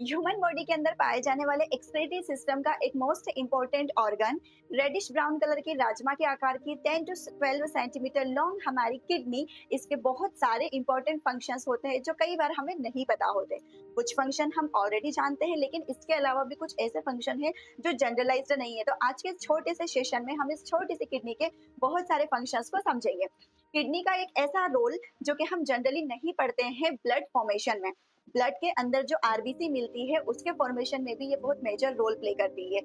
Human body के अंदर पाए जाने वाले एक्सक्रीटरी सिस्टम का एक most important organ reddish brown colour की राजमा के आकार की 10 टू 12 सेंटीमीटर लॉन्ग हमारी किडनी। इसके बहुत सारे इंपॉर्टेंट फंक्शंस होते हैं जो कई बार हमें नहीं पता होते। कुछ फंक्शन हम ऑलरेडी जानते हैं, लेकिन इसके अलावा भी कुछ ऐसे फंक्शन हैं जो जनरलाइज्ड नहीं है। तो आज के इस छोटे से सेशन में हम इस छोटी सी किडनी के बहुत सारे फंक्शंस को समझेंगे। किडनी का एक ऐसा रोल जो कि हम जनरली नहीं पढ़ते हैं ब्लड फॉर्मेशन में। ब्लड के अंदर जो आरबीसी मिलती है उसके फॉर्मेशन में भी ये बहुत मेजर रोल प्ले करती है।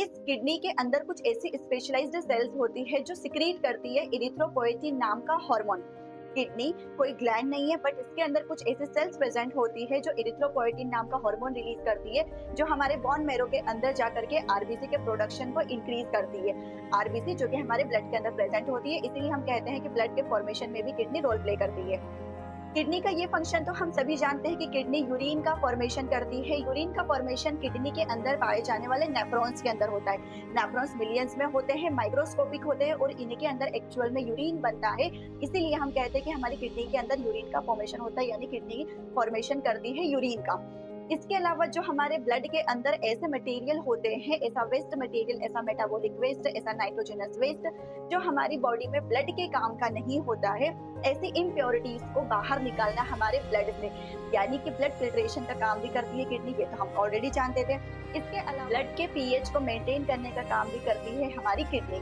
इस किडनी के अंदर कुछ ऐसी स्पेशलाइज्ड सेल्स होती है जो सिक्रीट करती है इरिथ्रोपोएटिन नाम का हार्मोन। किडनी कोई ग्लैंड नहीं है, बट इसके अंदर कुछ ऐसी सेल्स प्रेजेंट होती है जो इरिथ्रोपोएटिन नाम का हार्मोन रिलीज करती है, जो हमारे बोन मैरो के अंदर जाकर के आरबीसी के प्रोडक्शन को इंक्रीज करती है। आरबीसी जो कि हमारे ब्लड के अंदर प्रेजेंट होती है, इसीलिए हम कहते हैं कि ब्लड के फॉर्मेशन में भी किडनी रोल प्ले करती है। किडनी का ये फंक्शन तो हम सभी जानते हैं कि किडनी यूरिन का फॉर्मेशन करती है। यूरिन का फॉर्मेशन किडनी के अंदर पाए जाने वाले नेफ्रॉन्स के अंदर होता है। नेफ्रॉन्स मिलियंस में होते हैं, माइक्रोस्कोपिक होते हैं और इन्हीं के अंदर एक्चुअल में यूरिन बनता है। इसीलिए हम कहते हैं कि हमारी किडनी के अंदर यूरिन का फॉर्मेशन होता है, यानी किडनी फॉर्मेशन करती है यूरिन का। इसके अलावा जो हमारे ब्लड के अंदर ऐसे मटेरियल होते हैं, ऐसा वेस्ट मटेरियल, ऐसा मेटाबॉलिक वेस्ट, ऐसा नाइट्रोजनस वेस्ट जो हमारी बॉडी में ब्लड के काम का नहीं होता है, ऐसी इम्प्योरिटीज को बाहर निकालना हमारे ब्लड से, यानी कि ब्लड फिल्ट्रेशन का काम भी करती है किडनी। ये तो हम ऑलरेडी जानते थे। इसके अलावा ब्लड के पीएच को मेंटेन करने का काम भी करती है हमारी किडनी।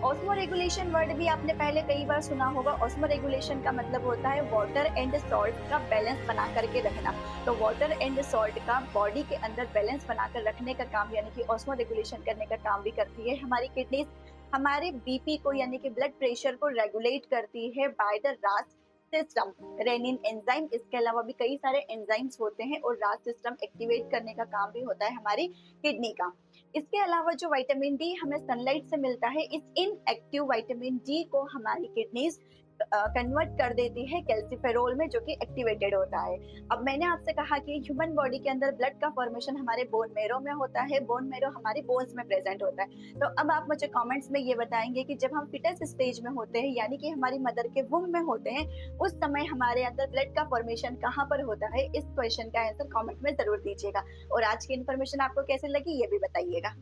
ऑस्मो रेगुलेशन वर्ड भी आपने पहले कई बार सुना होगा। ऑस्मो रेगुलेशन का मतलब होता है वाटर एंड सॉल्ट का बैलेंस बना करके रखना। तो वाटर एंड सॉल्ट का बॉडी के अंदर बैलेंस बनाकर रखने का काम, यानी कि ऑस्मो रेगुलेशन करने का काम भी करती है हमारी किडनी। हमारे बीपी को, यानी कि ब्लड प्रेशर को रेगुलेट करती है बाय द रास सिस्टम, रेनिन एंजाइम। इसके अलावा भी कई सारे एंजाइम्स होते हैं और रास सिस्टम एक्टिवेट करने का काम भी होता है हमारी किडनी का। इसके अलावा जो विटामिन डी हमें सनलाइट से मिलता है, इस इनएक्टिव विटामिन डी को हमारी किडनीज कन्वर्ट कर देती है कैल्सिफेरोल में, जो कि एक्टिवेटेड होता है। अब मैंने आपसे कहा कि ह्यूमन बॉडी के अंदर ब्लड का फॉर्मेशन हमारे बोन मैरो में होता है, बोन मैरो हमारे बोन्स में प्रेजेंट होता है। तो अब आप मुझे कमेंट्स में ये बताएंगे कि जब हम फिटस स्टेज में होते हैं, यानी कि हमारी मदर के वुम में होते हैं, उस समय हमारे अंदर ब्लड का फॉर्मेशन कहाँ पर होता है? इस क्वेश्चन का आंसर कमेंट में जरूर दीजिएगा। और आज की इन्फॉर्मेशन आपको कैसे लगी ये भी बताइएगा।